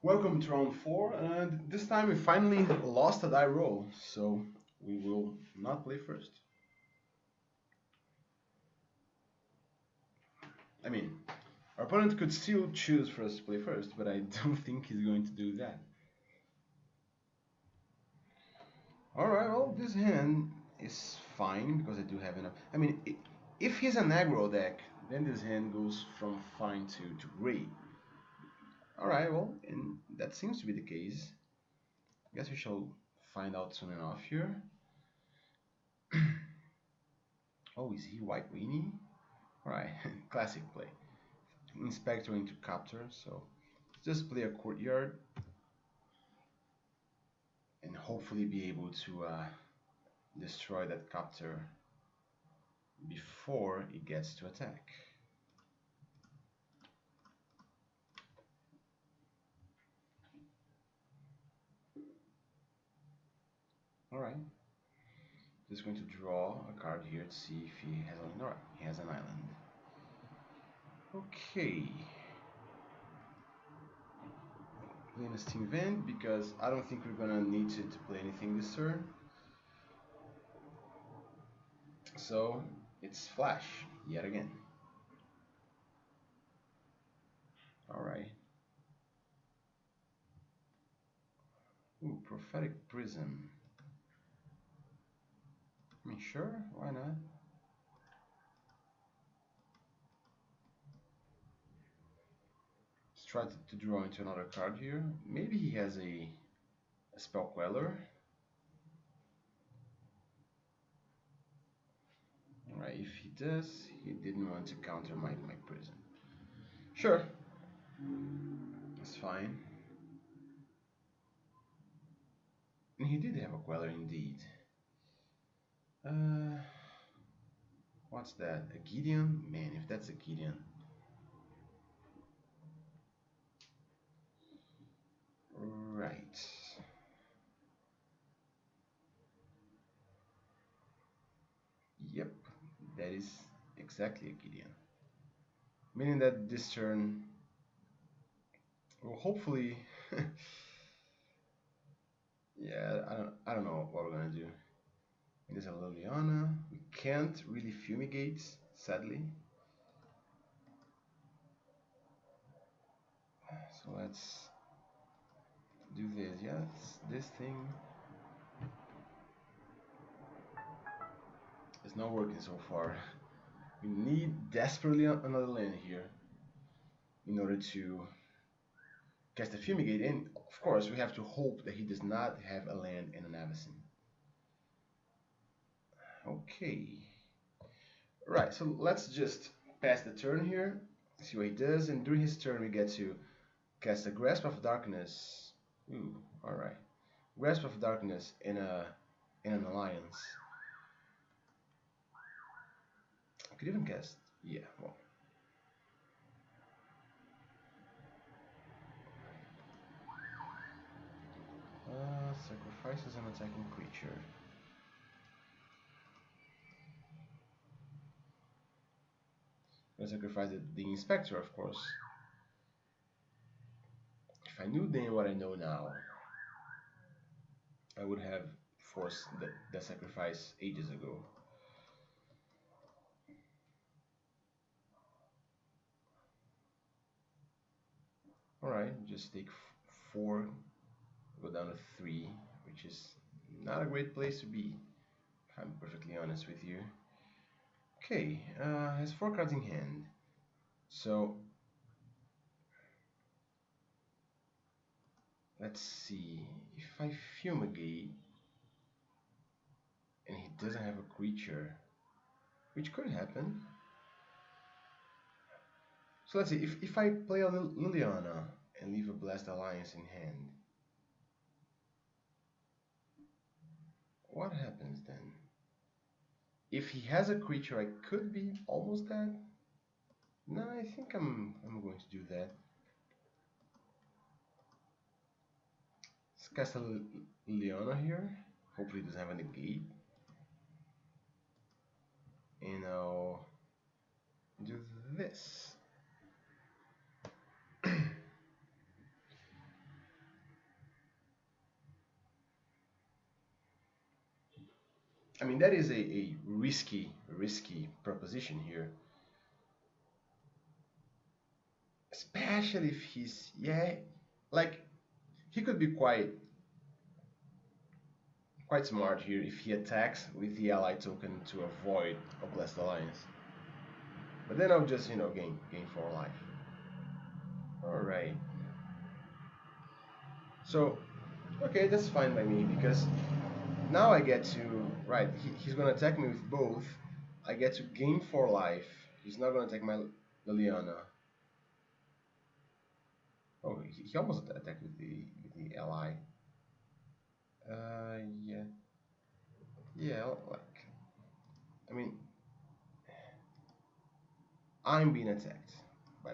Welcome to round 4, and this time we finally lost a die roll, so we will not play first. I mean, our opponent could still choose for us to play first, but I don't think he's going to do that. Alright, well, this hand is fine because I do have enough. I mean, if he's an aggro deck, then this hand goes from fine to great. Alright, well, and that seems to be the case. I guess we shall find out soon enough here. Oh, is he white weenie? Alright, classic play. Inspector into capture, so just play a courtyard and hopefully be able to destroy that capture before it gets to attack. Alright, just going to draw a card here to see if he has an alright, he has an island. Okay. Playing a Steam Vent because I don't think we're gonna need to play anything this turn. So it's Flash yet again. Alright. Ooh, Prophetic Prism. I mean, sure, why not? Let's try to draw into another card here. Maybe he has a Spell Queller. Alright, if he does, he didn't want to counter my prison. Sure, that's fine. And he did have a Queller indeed. What's that? A Gideon? Man, if that's a Gideon. Right. Yep, that is exactly a Gideon. Meaning that this turn will hopefully yeah, I don't know what we're gonna do. There's a Liliana. We can't really fumigate, sadly. So let's do this. Yes, this thing is not working so far. We need desperately another land here in order to cast a Fumigate. And of course, we have to hope that he does not have a land and an Avacyn. Okay. Right, so let's just pass the turn here, see what he does, and during his turn we get to cast a Grasp of Darkness. Ooh, alright. Grasp of Darkness in an alliance. I could even cast, yeah, well. Sacrifices an attacking creature. I sacrifice the Inspector, of course. If I knew then what I know now, I would have forced the sacrifice ages ago. Alright, just take 4, go down to 3, which is not a great place to be, if I'm perfectly honest with you. Okay, has 4 cards in hand. So, let's see, if I Fumigate, and he doesn't have a creature, which could happen. So let's see, if I play a Liliana and leave a Blessed Alliance in hand, what happens then? If he has a creature, I could be almost dead. No, I think I'm going to do that. Let's cast a Liliana here. Hopefully it doesn't have a negate. And I'll do this. I mean, that is a risky proposition here. Especially if he's, yeah, like, he could be quite smart here if he attacks with the ally token to avoid a Blessed Alliance. But then I'll just, gain 4 life. Alright. So, okay, that's fine by me, because now I get to, right, he's gonna attack me with both. I get to gain 4 life. He's not gonna attack my Liliana. Oh, he almost attacked with the ally. Yeah. Yeah, like, I mean, I'm being attacked by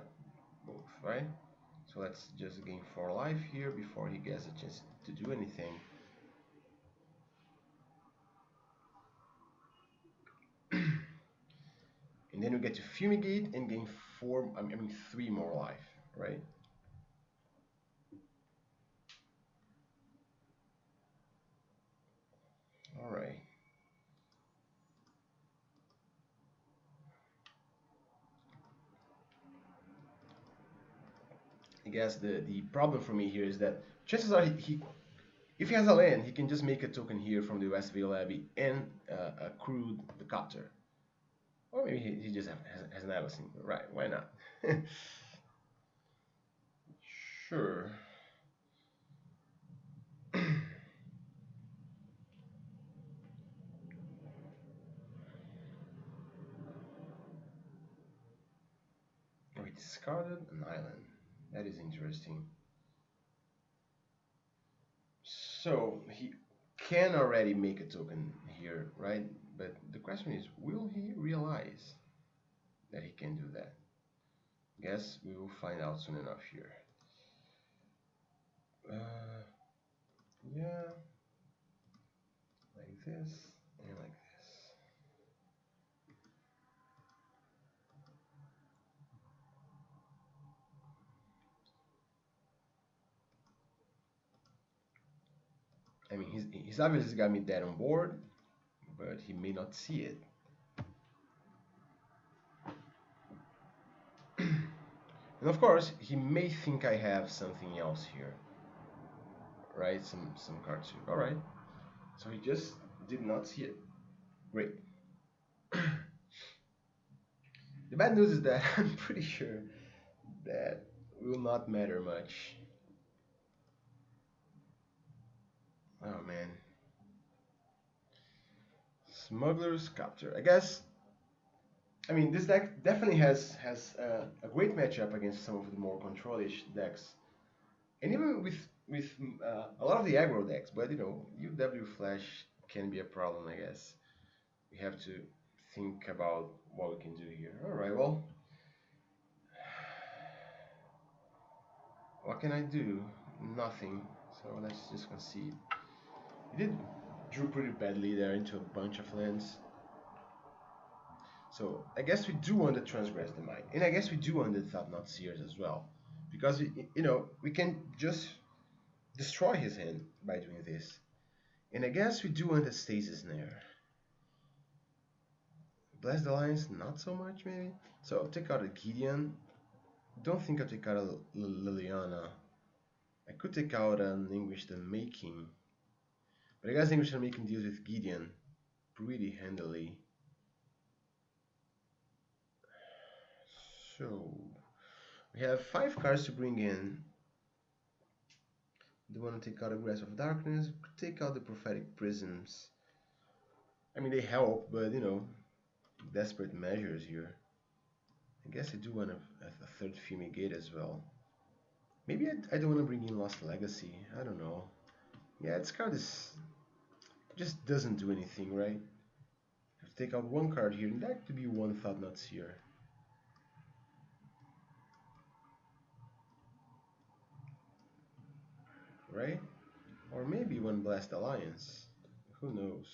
both, right? So let's just gain 4 life here before he gets a chance to do anything. And then we get to Fumigate and gain 3 more life, right? Alright. I guess the problem for me here is that chances are if he has a land, he can just make a token here from the Westvale Abbey and accrue the copter. Or maybe he just has an Avacyn. Right, why not? Sure. Oh, he discarded an island. That is interesting. So he can already make a token here, right? But the question is, will he realize that he can do that? Guess we will find out soon enough here. Yeah, like this and like this. I mean, he's obviously got me dead on board, but he may not see it. And of course, he may think I have something else here, right? Some cards here. All right. So he just did not see it. Great. The bad news is that I'm pretty sure that will not matter much. Oh man. Smuggler's Capture. I guess. I mean, this deck definitely has a great matchup against some of the more controlish decks, and even with a lot of the aggro decks. But UW Flash can be a problem, I guess. We have to think about what we can do here. All right, well, what can I do? Nothing. So let's just concede. He did drew pretty badly there into a bunch of lands. So I guess we do want to transgress the mind, and I guess we do want the Thought-Knot Seers as well, because we can just destroy his hand by doing this, and I guess we do want the Stasis Snare. Bless the Alliance, not so much maybe. So I'll take out a Gideon. Don't think I'll take out a Liliana. I could take out an Anguish the Making, but I guess Anguish the Making deals with Gideon pretty handily. So we have 5 cards to bring in. Do want to take out a Grasp of Darkness, take out the Prophetic Prisms. I mean, they help, but desperate measures here. I guess I do want a third Fumigate as well. Maybe I don't want to bring in Lost Legacy. I don't know. Yeah, this card just doesn't do anything, right? I have to take out one card here, and that could be one Thought-Knot Seer. Right? Or maybe one Blessed Alliance. Who knows?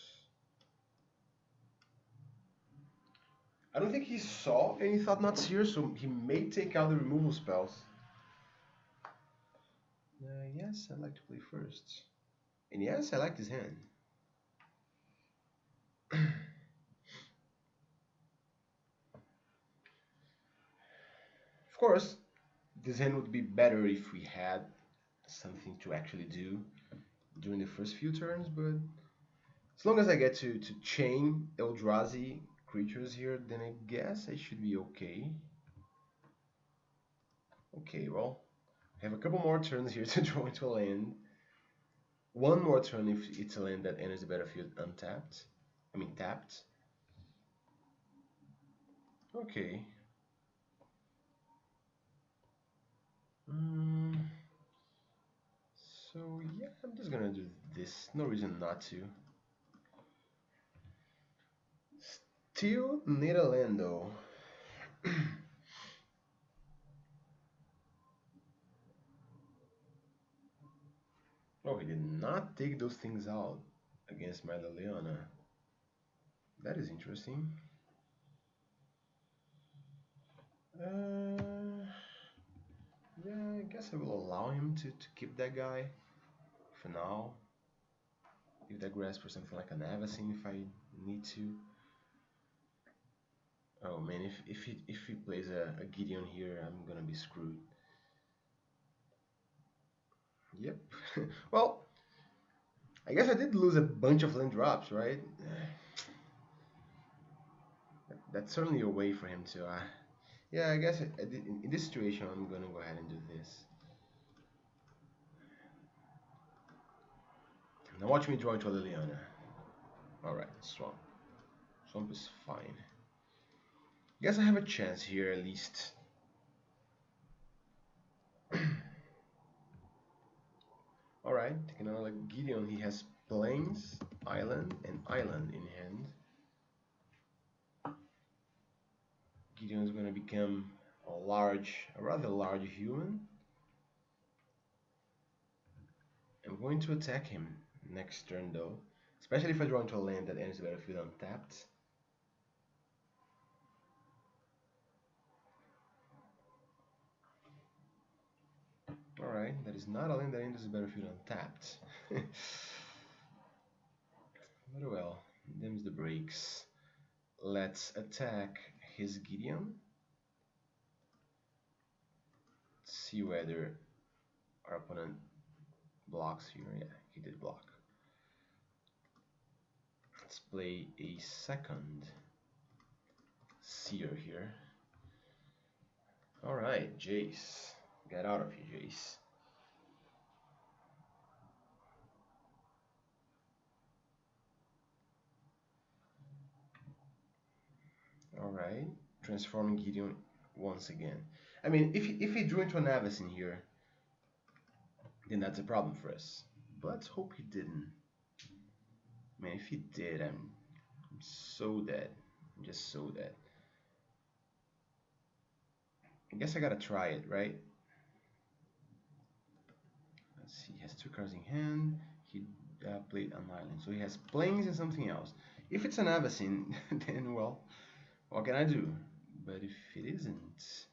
I don't think he saw any Thought-Knot Seer, so he may take out the removal spells. Yes, I'd like to play first. And yes, I like this hand. course, this hand would be better if we had something to actually do during the first few turns, but as long as I get to chain Eldrazi creatures here, then I guess I should be okay. Okay, well, I have a couple more turns here to draw into a land. One more turn if it's a land that enters the battlefield untapped. I mean tapped. Okay. So yeah, I'm just gonna do this. No reason not to. Steel Nidalendo. Oh, he did not take those things out against my Liliana. That is interesting. Yeah, I guess I will allow him to keep that guy for now. Leave that grass for something like an Avacyn if I need to. Oh man, if he plays a Gideon here, I'm gonna be screwed. Yep. Well, I guess I did lose a bunch of land drops, right? That's certainly a way for him to. Yeah, I guess in this situation, I'm gonna go ahead and do this. Now watch me draw into a Liliana. Alright, Swamp. Swamp is fine. Guess I have a chance here at least. Alright, taking another Gideon. He has Plains, Island, and Island in hand. Gideon is going to become a rather large human. I'm going to attack him next turn though, especially if I draw into a land that ends the battlefield untapped. Alright, that is not a land that enters the battlefield untapped. Very well, them's the breaks. Let's attack his Gideon. See whether our opponent blocks here. Yeah, he did block. Let's play a second Seer here. Alright, Jace. Get out of here, Jace. Alright, transforming Gideon once again. I mean, if he drew into an Avacyn here, then that's a problem for us. But let's hope he didn't. Man, if he did, I'm so dead. I'm just so dead. I guess I gotta try it, right? Let's see, he has 2 cards in hand. He played an island, so he has Plains and something else. If it's an Avacyn, then well, what can I do? But if it isn't...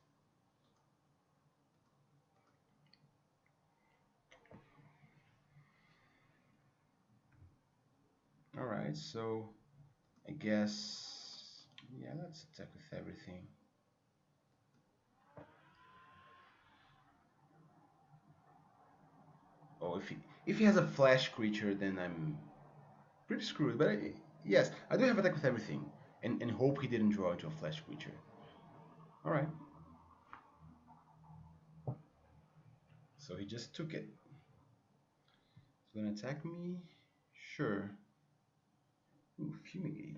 Alright, so I guess, yeah, let's attack with everything. Oh, if he has a flash creature, then I'm pretty screwed. But yes, I do have attack with everything, and hope he didn't draw into a flash creature. All right. So he just took it. He's gonna attack me. Sure. Ooh, fumigate.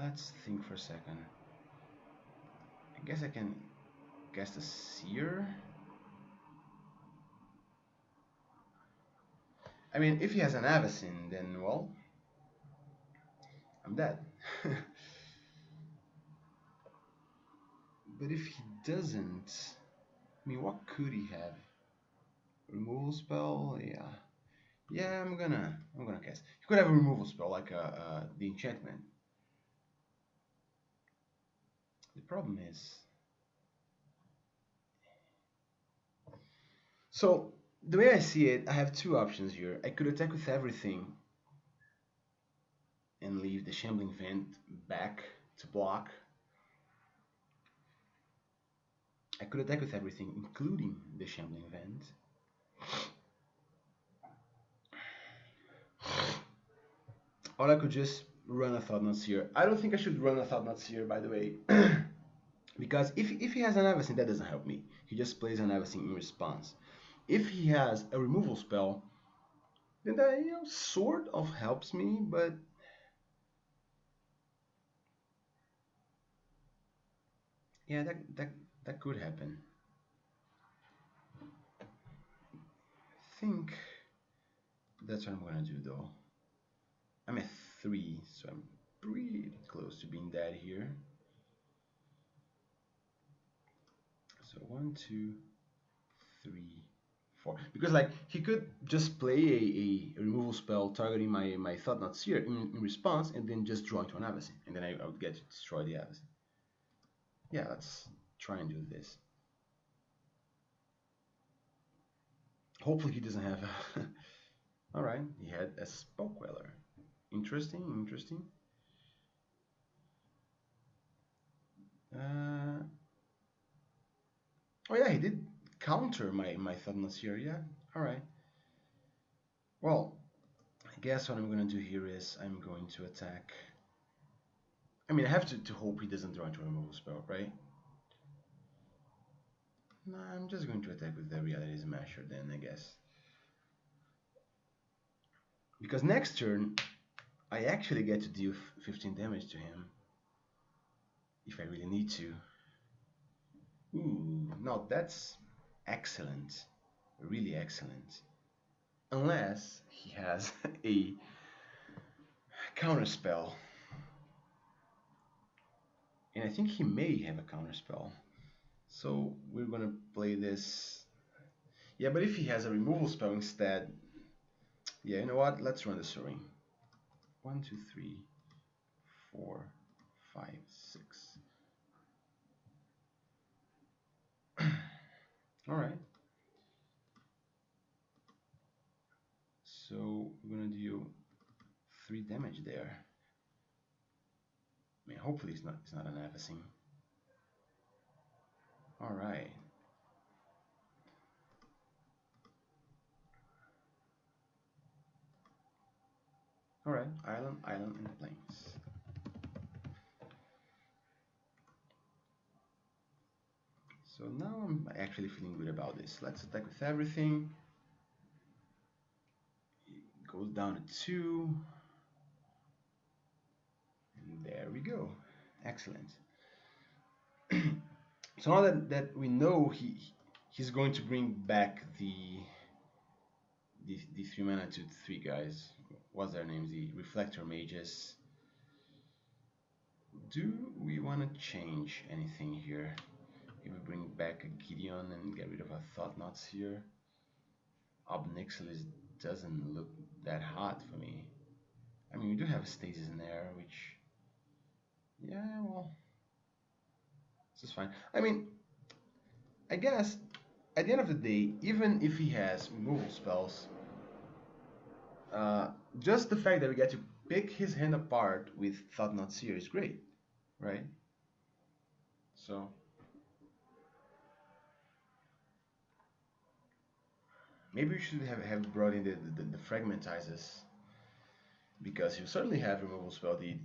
Let's think for a second. I guess I can cast a Seer. I mean, if he has an Avacyn, then well, I'm dead. But if he doesn't, I mean, what could he have? Removal spell? Yeah. Yeah, I'm gonna cast. He could have a removal spell like the enchantment. The problem is, so the way I see it, I have 2 options here. I could attack with everything and leave the Shambling Vent back to block. I could attack with everything, including the Shambling Vent. Or I could just run a Thought-Knot Seer. I don't think I should run a Thought-Knot Seer, by the way. Because if he has an Avacyn, that doesn't help me. He just plays an Avacyn in response. If he has a removal spell, then that, you know, sort of helps me, but yeah, that could happen. I think that's what I'm gonna do though. I'm at 3, so I'm pretty close to being dead here. So 1, 2, 3, 4. Because like he could just play a removal spell targeting my Thought-Knot Seer in response, and then just draw into an Avacyn, and then I would get to destroy the Avacyn. Yeah, let's try and do this. Hopefully he doesn't have. All right, he had a Spell Queller. Interesting, interesting. Oh yeah, he did counter my Thought-Knot Seer. Yeah, all right. Well, I guess what I'm gonna do here is I'm going to attack. I mean, I have to hope he doesn't draw into a removal spell, right? No, I'm just going to attack with the Reality Smasher then, I guess. Because next turn, I actually get to deal 15 damage to him. If I really need to. Ooh, no, that's excellent. Really excellent. Unless he has a counterspell. And I think he may have a counterspell. So we're gonna play this. Yeah, but if he has a removal spell instead, yeah, you know what? Let's run the Soaring. 1, 2, 3, 4, 5, 6. All right. So we're gonna deal 3 damage there. I mean, hopefully it's not an Avacyn. All right. All right. Island, island, and plains. So now I'm actually feeling good about this. Let's attack with everything. It goes down to 2. And there we go. Excellent. So now that we know he's going to bring back the 3 mana to 3 guys. What's their names? The Reflector Mages. Do we want to change anything here? If we bring back a Gideon and get rid of our Thought-Knots here. Ob Nixilis doesn't look that hot for me. I mean, we do have a Stasis in there, which... yeah, well... this is fine. I mean, I guess, at the end of the day, even if he has removal spells, just the fact that we get to pick his hand apart with Thought-Knot Seer is great, right? So... maybe we should have brought in the Fragmentizers, because you certainly have removal spell, the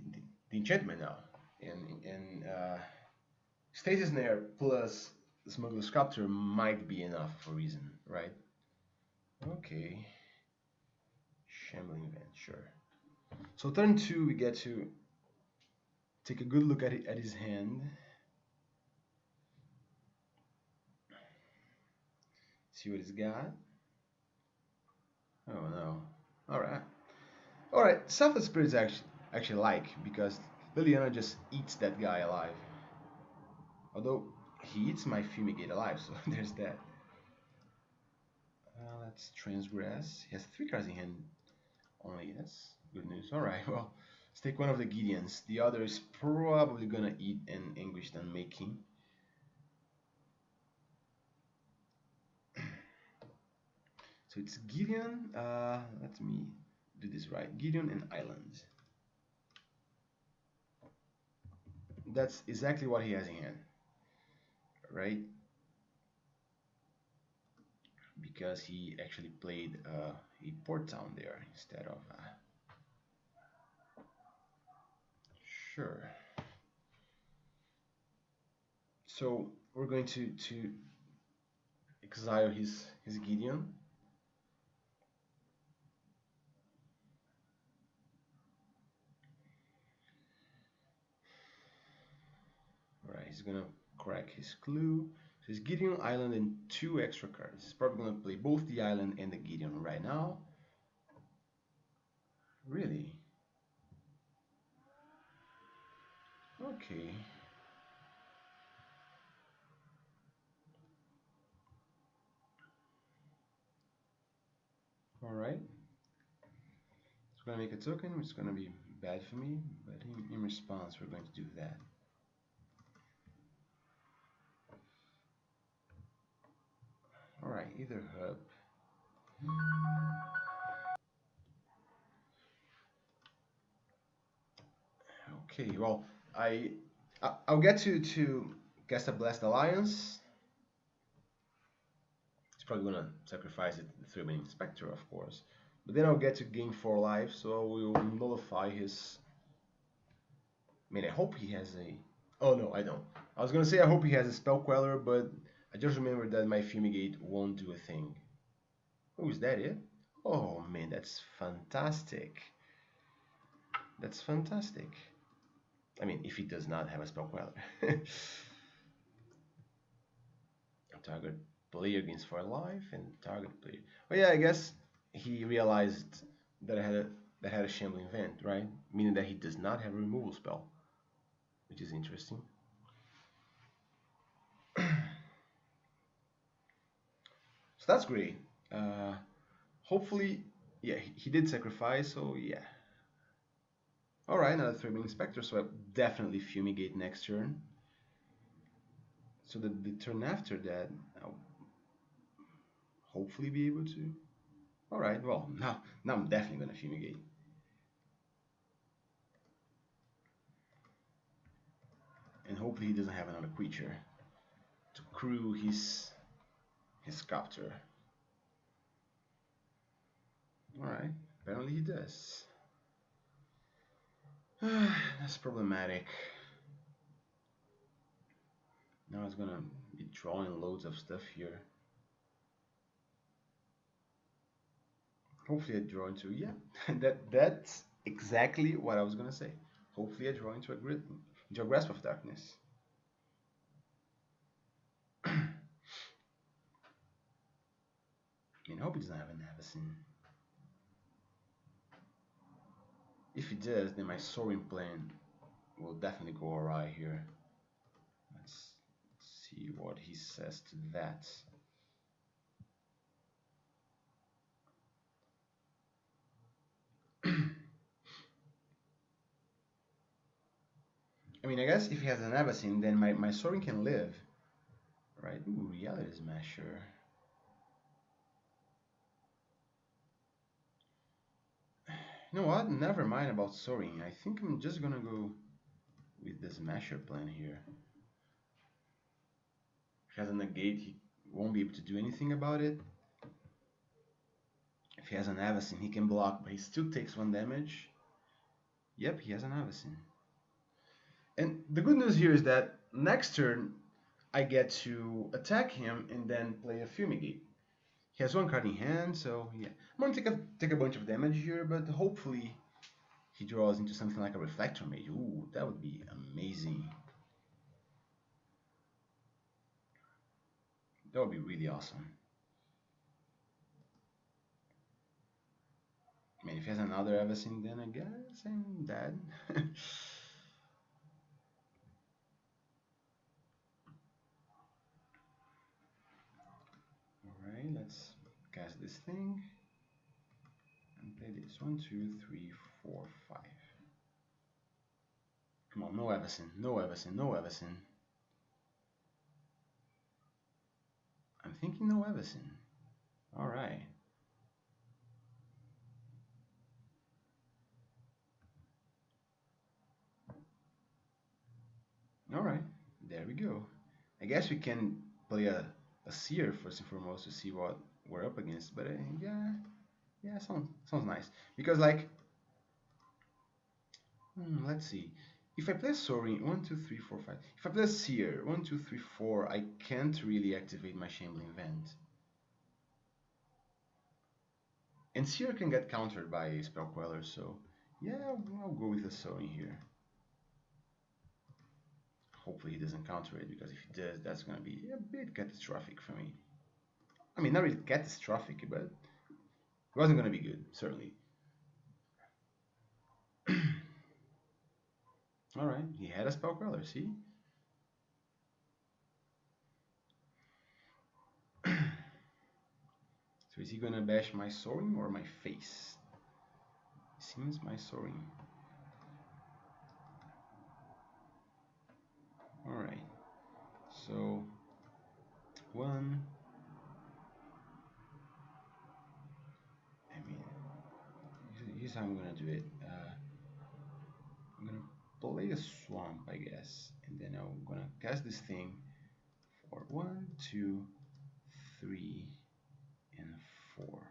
enchantment now, and Stasis Snare plus Smuggler's Sculptor might be enough for reason, right? Okay. Shambling Vent, sure. So turn 2, we get to take a good look at his hand. See what he's got. Oh no. Alright. Alright, Selfless Spirit is actually like, because Liliana just eats that guy alive. Although, he eats my Fumigate alive, so there's that. Let's Transgress. He has 3 cards in hand only. That's good news. Alright, well, let's take one of the Gideons. The other is probably gonna eat an Anguished Unmaking. So it's Gideon. Let me do this right. Gideon and Islands. that's exactly what he has in hand, right? Because he actually played a port down there instead of sure. So we're going to exile his Gideon. All right, he's gonna crack his clue. So his Gideon island and 2 extra cards. He's probably gonna play both the island and the Gideon right now. Really? Okay. All right. It's gonna make a token, which is gonna be bad for me, but in response, we're going to do that. All right, either hub. Okay, well, I'll get to cast a Blessed Alliance. He's probably gonna sacrifice it the 3-main Spectre, of course. But then I'll get to gain 4 life, so we'll nullify his. I mean, I hope he has a. Oh no, I don't. I was gonna say I hope he has a Spell Queller, but I just remembered that my Fumigate won't do a thing. Oh, is that it? Oh man, that's fantastic. That's fantastic. I mean, if he does not have a Spell Queller. Target player gains 4 life, and target player. Oh yeah, I guess he realized that I had a Shambling Vent, right? Meaning that he does not have a removal spell, which is interesting. So that's great. Hopefully, yeah, he did sacrifice, so yeah. Alright, another 3-main Spectre, so I definitely Fumigate next turn. So the turn after that, I'll hopefully be able to. Alright, well, now I'm definitely gonna Fumigate. And hopefully he doesn't have another creature to crew his Copter. Alright, apparently he does. That's problematic. Now it's gonna be drawing loads of stuff here. Hopefully I draw into, yeah, that's exactly what I was gonna say. Hopefully I draw into a Grasp of Darkness. I mean, I hope he doesn't have an Avacyn. If he does, then my Soaring plan will definitely go awry here. Let's see what he says to that. I mean, I guess if he has an Avacyn, then my Soaring can live. Right? Ooh, Reality Smasher. You know what? Never mind about Soaring. I think I'm just gonna go with the Smasher plan here. If he has a negate, he won't be able to do anything about it. If he has an Avacyn, he can block, but he still takes 1 damage. Yep, he has an Avacyn. And the good news here is that next turn, I get to attack him and then play a Fumigate. He has 1 card in hand, so yeah. I'm gonna take a bunch of damage here, but hopefully he draws into something like a Reflector Mage. Ooh, that would be amazing. That would be really awesome. I mean, if he has another Avacyn, then I guess I'm dead. Alright, let's cast this thing and play this. 1, 2, 3, 4, 5. Come on, no Avacyn, no Avacyn, no Avacyn. I'm thinking no Avacyn. Alright. we go. I guess we can play a seer first and foremost to see what we're up against. But yeah, sounds nice. Because like, let's see. If I play Soaring, 1, 2, 3, 4, 5. If I play Seer, 1, 2, 3, 4, I can't really activate my Shambling Vent. And Seer can get countered by Spell Queller, so yeah, I'll go with the Soaring here. Hopefully he doesn't counter it, because if he does, that's going to be a bit catastrophic for me. I mean, not really catastrophic, but it wasn't going to be good, certainly. Alright, he had a Spell Queller, see? So is he going to bash my Soaring or my face? Seems my Soaring. Alright, so 1. I mean, here's how I'm gonna do it. I'm gonna play a swamp, I guess, and then I'm gonna cast this thing for 1, 2, 3, and 4.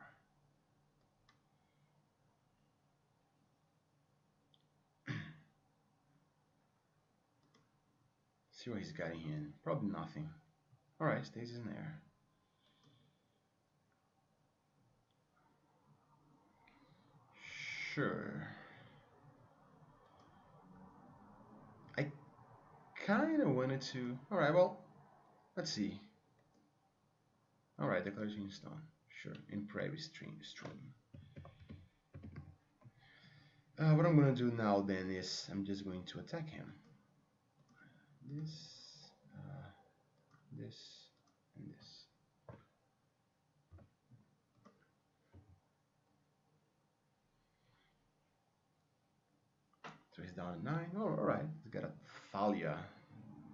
See what he's got in hand. Probably nothing. Alright, stays in there. Sure. I kind of wanted to. Alright, well, let's see. Alright, Declaration Stone. Sure, in Prairie Stream. What I'm gonna do now then is I'm just going to attack him. This, this, and this. So he's down at 9. Oh, alright. He's got a Thalia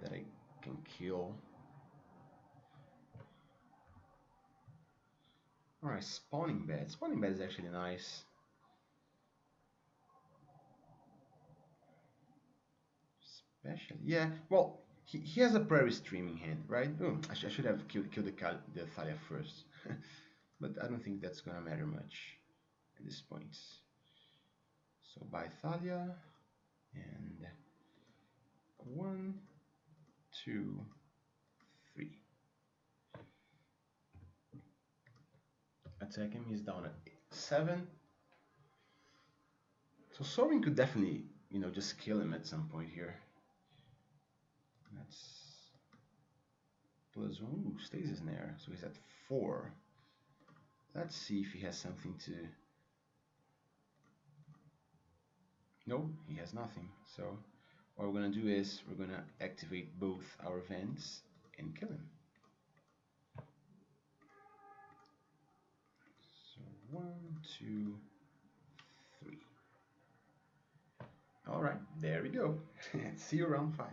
that I can kill. Alright, Spawning Bed. Spawning Bed is actually nice. Especially, yeah. Well, he has a Prairie Streaming hand, right? Oh, I should have killed the Thalia first. But I don't think that's gonna matter much at this point. So by Thalia, and 1, 2, 3. Attack him. He's down at 7. So Soaring could definitely, just kill him at some point here. That's plus 1. Ooh, Stasis Snare. So he's at 4. Let's see if he has something to. No, he has nothing. So what we're gonna do is we're gonna activate both our vents and kill him. So 1, 2, 3. All right, there we go. See you around 5.